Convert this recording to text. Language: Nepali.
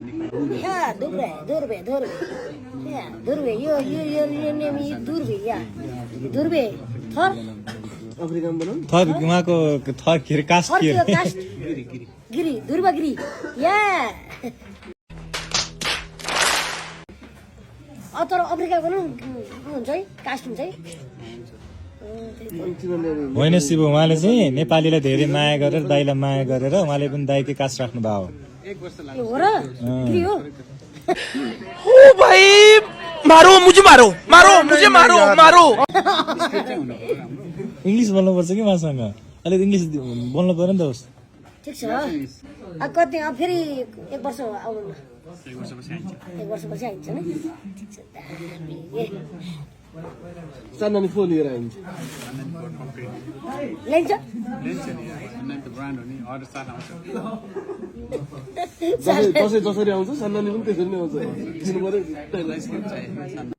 Yeah, Durbe. Yeah, Durbe. Your name is Durbe. Yeah, Durbe. Thor. African बनाउँ थर उहाँको थर के अरे कास्ट Thor के your अरे cast. Giri. Durba Giri. Yeah. तर अफ्रिकाको हुन्छ है कास्ट हुन्छ है होइन शिव उहाँले चाहिँ नेपालीलाई धेरै माया गरेर दाइलाई माया गरेर उहाँले पनि दाइकै कास्ट राख्नु भयो यो हो र गिरी हो ओ भाई मारो मुझे मारो इङ्ग्लिस बोल्नुपर्छ कि उहाँसँग अलिक इङ्ग्लिस बोल्नु पर्यो नि त होस् ठिक छ कति फेरि एक वर्ष आउनु न एक वर्षपछि आइन्छ नि ठिक छ सानो फोन लिएर आइन्छ ल्याइन्छ जसरी आउँछ सन्नानी पनि त्यसरी नै आउँछ दिनु पर्यो